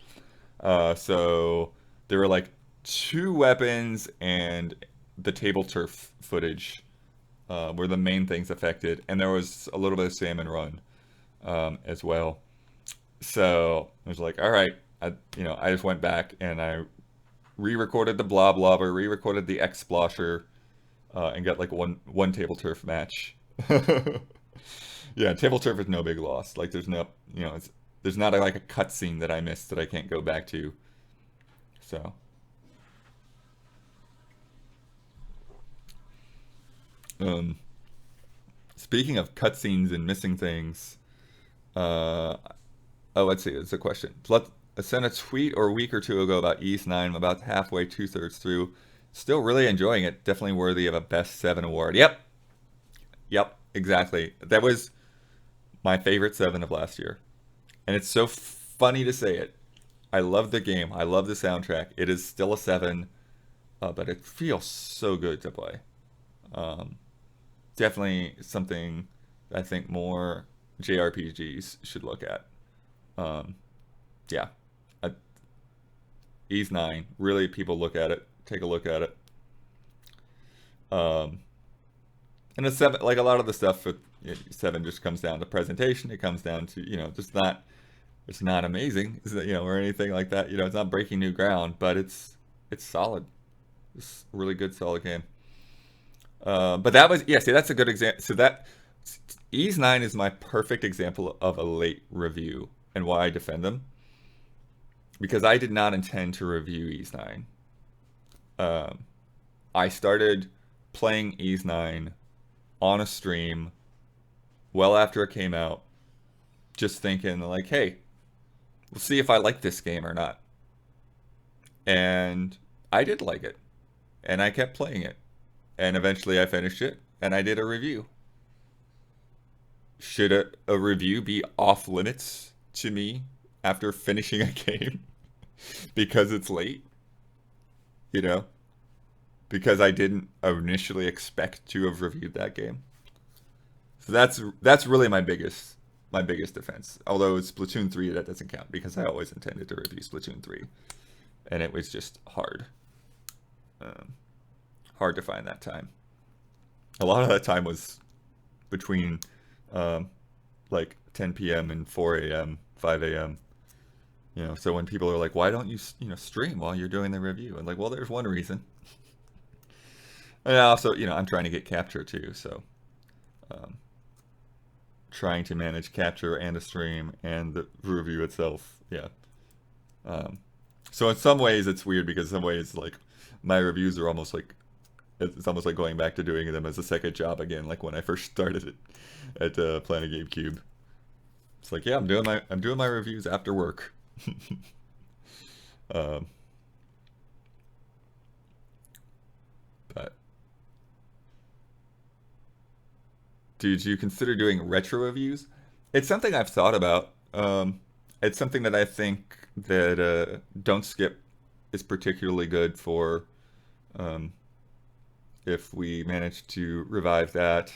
So there were like two weapons and the table turf footage were the main things affected, and there was a little bit of salmon run as well. So I was like, all right, I just went back and I re-recorded the blob lobber, re-recorded the X splosher, and got like one table turf match. Yeah, table turf is no big loss. Like there's no, there's not like a cutscene that I missed that I can't go back to. So, um, speaking of cutscenes and missing things, uh, oh, let's see. It's a question. I sent a tweet or a week or two ago about East 9. I'm about halfway, two-thirds through. Still really enjoying it. Definitely worthy of a Best 7 award. Yep. Yep. Exactly. That was my favorite 7 of last year. And it's so funny to say it. I love the game. I love the soundtrack. It is still a 7, but it feels so good to play. Um, Definitely something I think more JRPGs should look at. Um, yeah. I, Ease 9. Really, people look at it. Take a look at it. Um, and a 7, like a lot of the stuff with 7 just comes down to presentation. It comes down to, just not, it's not amazing, or anything like that. It's not breaking new ground, but it's solid. It's a really good, solid game. But that was, yeah, see, that's a good example. So that, Ease 9 is my perfect example of a late review and why I defend them. Because I did not intend to review Ease 9. Um, I started playing Ease 9 on a stream well after it came out, just thinking like, hey, we'll see if I like this game or not. And I did like it, and I kept playing it, and eventually I finished it, and I did a review. Should a review be off limits to me after finishing a game because it's late? You know, because I didn't initially expect to have reviewed that game. So that's really my biggest defense. Although it's Splatoon 3, that doesn't count because I always intended to review Splatoon 3, and it was just um, hard to find that time. A lot of that time was between um, like 10 p.m. and 4 a.m., 5 a.m. So when people are like, "Why don't you stream while you're doing the review?" I'm like, "Well, there's one reason." And also, I'm trying to get capture too, so um, trying to manage capture and a stream and the review itself. Yeah. Um, so in some ways it's weird because in some ways like my reviews are almost like it's almost like going back to doing them as a second job again, like when I first started it at Planet GameCube. It's like, yeah, I'm doing my reviews after work. um, but did you consider doing retro reviews? It's something I've thought about. It's something that I think that Don't Skip is particularly good for. Um, if we manage to revive that,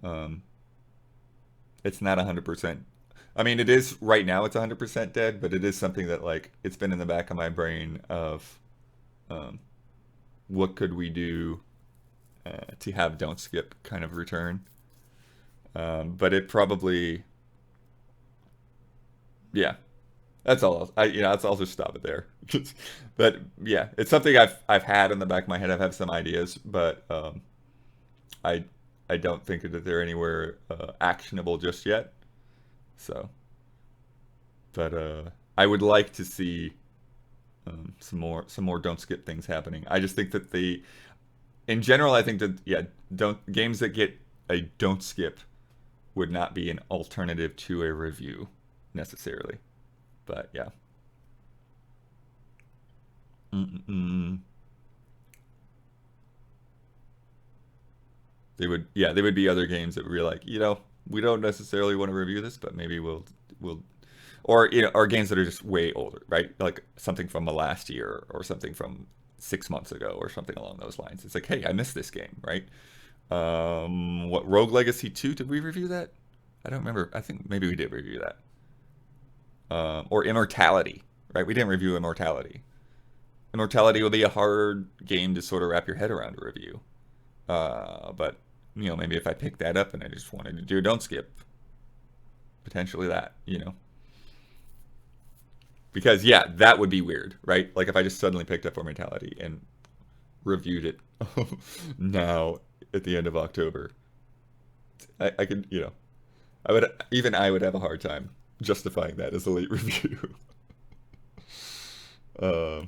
um, it's not 100%. I mean, it is right now. It's 100% dead, but it is something that like it's been in the back of my brain of um, what could we do to have don't skip kind of return. But it probably, yeah, that's all. I'll just stop it there. But yeah, it's something I've had in the back of my head. I've had some ideas, but I I don't think that they're anywhere actionable just yet. So, but I would like to see some more don't skip things happening. I just think that in general, I think that yeah, don't games that get a don't skip would not be an alternative to a review necessarily. But yeah. Mm-mm. They would be other games that we're like, we don't necessarily want to review this, but maybe we'll or or games that are just way older, right? Like something from the last year or something from 6 months ago or something along those lines. It's like, hey, I missed this game, right? What Rogue Legacy 2, did we review that? I don't remember. I think maybe we did review that. Or Immortality, right? We didn't review Immortality. Immortality will be a hard game to sort of wrap your head around to review. But maybe if I picked that up and I just wanted to do a don't skip, potentially that. Because yeah, that would be weird, right? Like if I just suddenly picked up Immortality and reviewed it now at the end of October, I could, I would have a hard time justifying that as a late review. uh,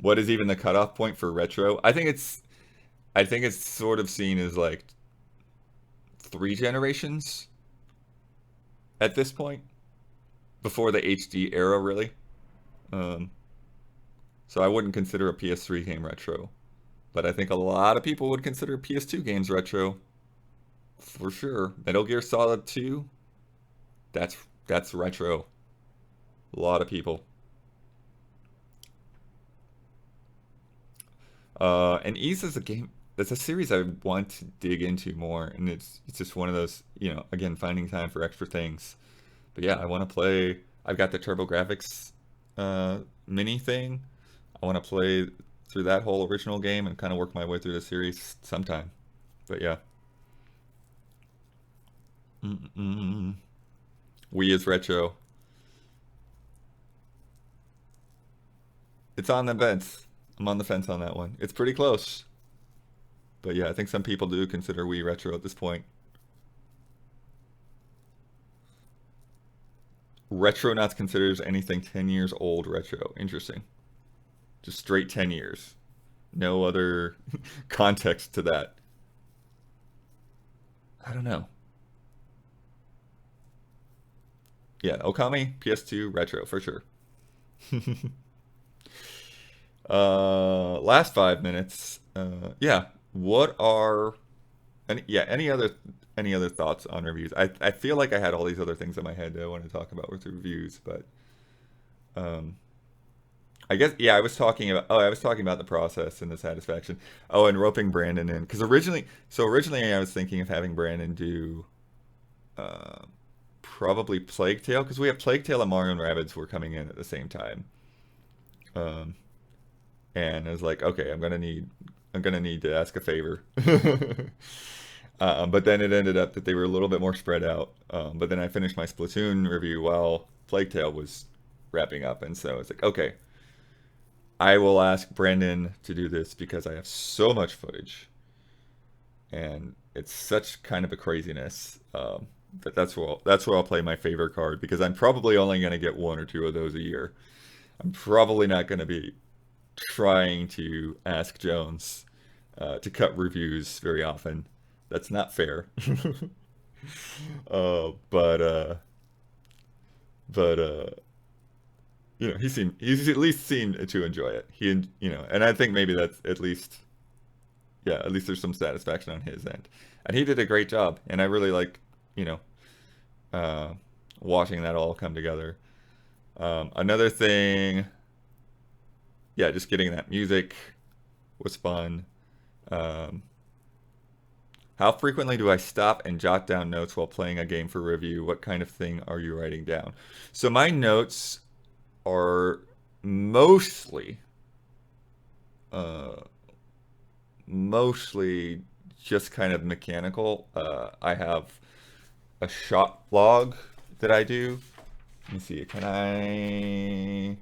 what is even the cutoff point for retro? I think it's sort of seen as like 3 generations at this point before the HD era, really. Um, so I wouldn't consider a PS3 game retro, but I think a lot of people would consider PS2 games retro for sure. Metal Gear Solid 2, that's retro. A lot of people. And Ease is a game. That's a series I want to dig into more, and it's just one of those, again, finding time for extra things. But yeah, I want to play. I've got the TurboGrafx mini thing. I want to play through that whole original game and kind of work my way through the series sometime. But yeah, Mm-mm. Wii is retro. It's on the fence. I'm on the fence on that one. It's pretty close. But yeah, I think some people do consider Wii retro at this point. Retronauts considers anything 10 years old retro. Interesting. Just straight 10 years. No other context to that. I don't know. Yeah, Okami, PS2, retro for sure. Last 5 minutes. Yeah. What are any other thoughts on reviews? I feel like I had all these other things in my head that I wanted to talk about with reviews, but um, I guess yeah, I was talking about the process and the satisfaction. Oh, and roping Brandon in because originally I was thinking of having Brandon do uh, probably Plague Tale because we have Plague Tale and Mario and Rabbids were coming in at the same time. Um, and I was like, okay, I'm gonna need to ask a favor. But then it ended up that they were a little bit more spread out. But then I finished my Splatoon review while Plague Tale was wrapping up, and so it's like, okay, I will ask Brandon to do this because I have so much footage, and it's such kind of a craziness. That's where I'll play my favorite card because I'm probably only gonna get one or two of those a year. I'm probably not gonna be trying to ask Jones to cut reviews very often. That's not fair. uh, but uh, but he's at least seemed to enjoy it. And I think maybe that's at least yeah, at least there's some satisfaction on his end. And he did a great job, and I really like you know uh, watching that all come together. Another thing, yeah, just getting that music was fun. Um, How frequently do I stop and jot down notes while playing a game for review? What kind of thing are you writing down? So my notes are mostly, uh, mostly just kind of mechanical. I have a shot log that I do. Let me see. Can I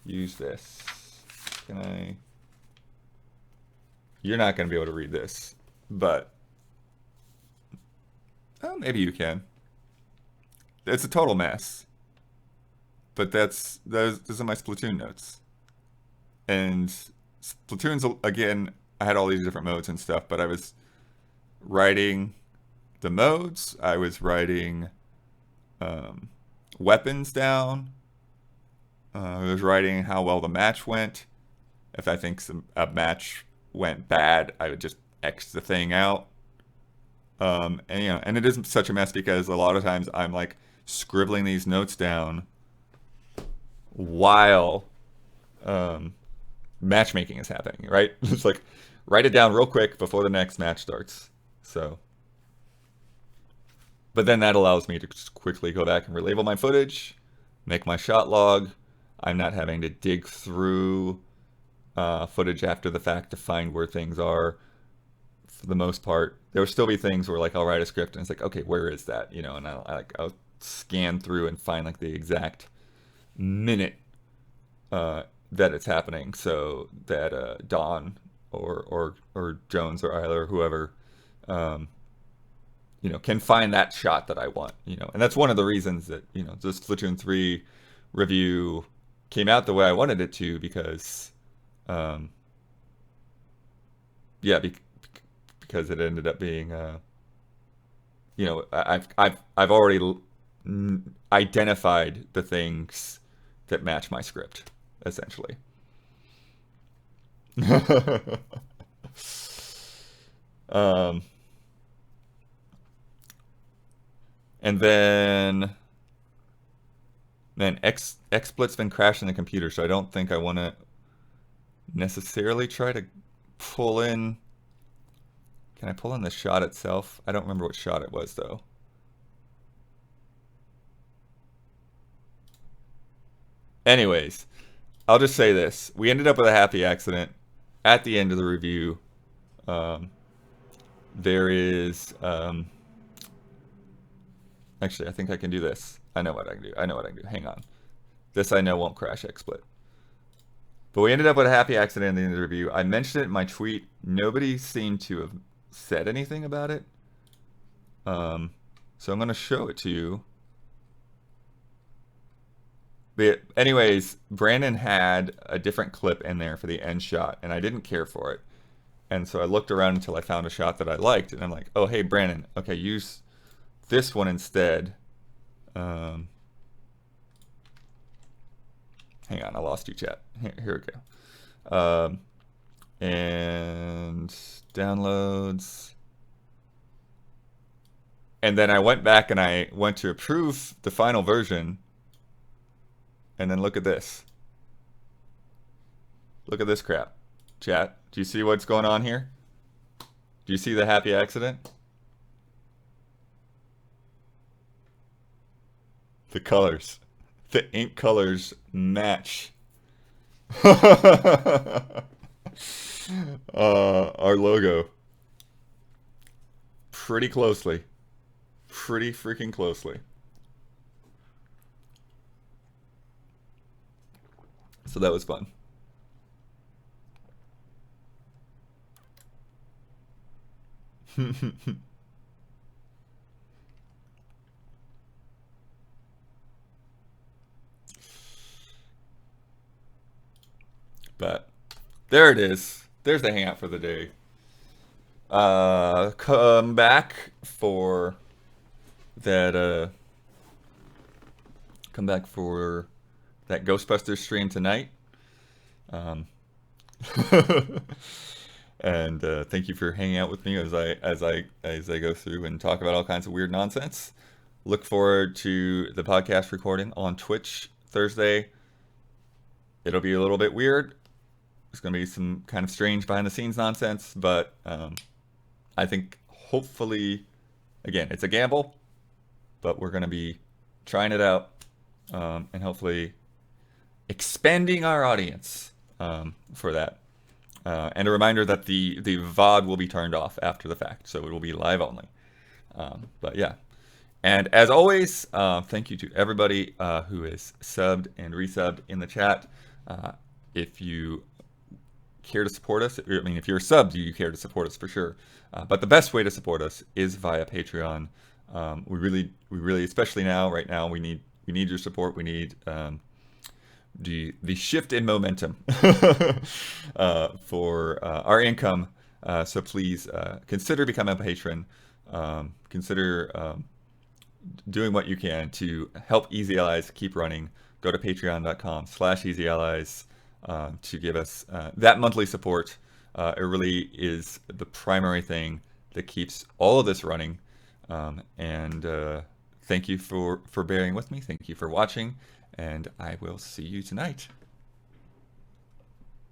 use this? Can I? You're not going to be able to read this, but maybe you can. It's a total mess, but those are my Splatoon notes. And Splatoon's again, I had all these different modes and stuff, but I was writing the modes. I was writing um, weapons down. I was writing how well the match went. If I think a match went bad, I would just X the thing out. And and it isn't such a mess because a lot of times I'm like scribbling these notes down while matchmaking is happening, right? It's like write it down real quick before the next match starts. So, but then that allows me to just quickly go back and relabel my footage, make my shot log. I'm not having to dig through footage after the fact to find where things are. For the most part, there will still be things where like I'll write a script and it's like, okay, where is that? And I'll scan through and find like the exact minute that it's happening, so that Don or Jones or Isla or whoever, can find that shot that I want. And that's one of the reasons that the Splatoon 3 review came out the way I wanted it to, because yeah, because it ended up being I've already identified the things that match my script, essentially. um, and then XSplit's been crashing the computer, so I don't think I want to necessarily try to pull in. Can I pull in the shot itself? I don't remember what shot it was, though. Anyways, I'll just say this. We ended up with a happy accident at the end of the review. There is... actually, I think I can do this. I know what I can do. Hang on. This I know won't crash XSplit. But we ended up with a happy accident at the end of the review. I mentioned it in my tweet. Nobody seemed to have said anything about it. So I'm going to show it to you. But anyways, Brandon had a different clip in there for the end shot, and I didn't care for it. And so I looked around until I found a shot that I liked, and I'm like, oh, hey, Brandon, okay, use this one instead. Hang on, I lost you, chat. Here we go. And downloads. And then I went back and I went to approve the final version. And then look at this. Look at this crap. Chat, do you see what's going on here? Do you see the happy accident? The colors. The ink colors match our logo pretty closely. Pretty freaking closely. So that was fun. But there it is. There's the hangout for the day. Come back for that. Come back for that Ghostbusters stream tonight. And thank you for hanging out with me as I go through and talk about all kinds of weird nonsense. Look forward to the podcast recording on Twitch Thursday. It'll be a little bit weird. There's going to be some kind of strange behind the scenes nonsense, but I think hopefully, again, it's a gamble, but we're going to be trying it out, and hopefully expanding our audience for that. And a reminder that the VOD will be turned off after the fact, so it will be live only. But yeah. And as always, thank you to everybody who has subbed and resubbed in the chat. If you care to support us, I mean, if you're subbed, you care to support us for sure. But the best way to support us is via Patreon. We really, especially now, right now, we need your support. We need the shift in momentum for our income. So please consider becoming a patron. Consider doing what you can to help Easy Allies keep running. Go to patreon.com/Easy Allies to give us that monthly support. It really is the primary thing that keeps all of this running. And thank you for bearing with me. Thank you for watching. And I will see you tonight.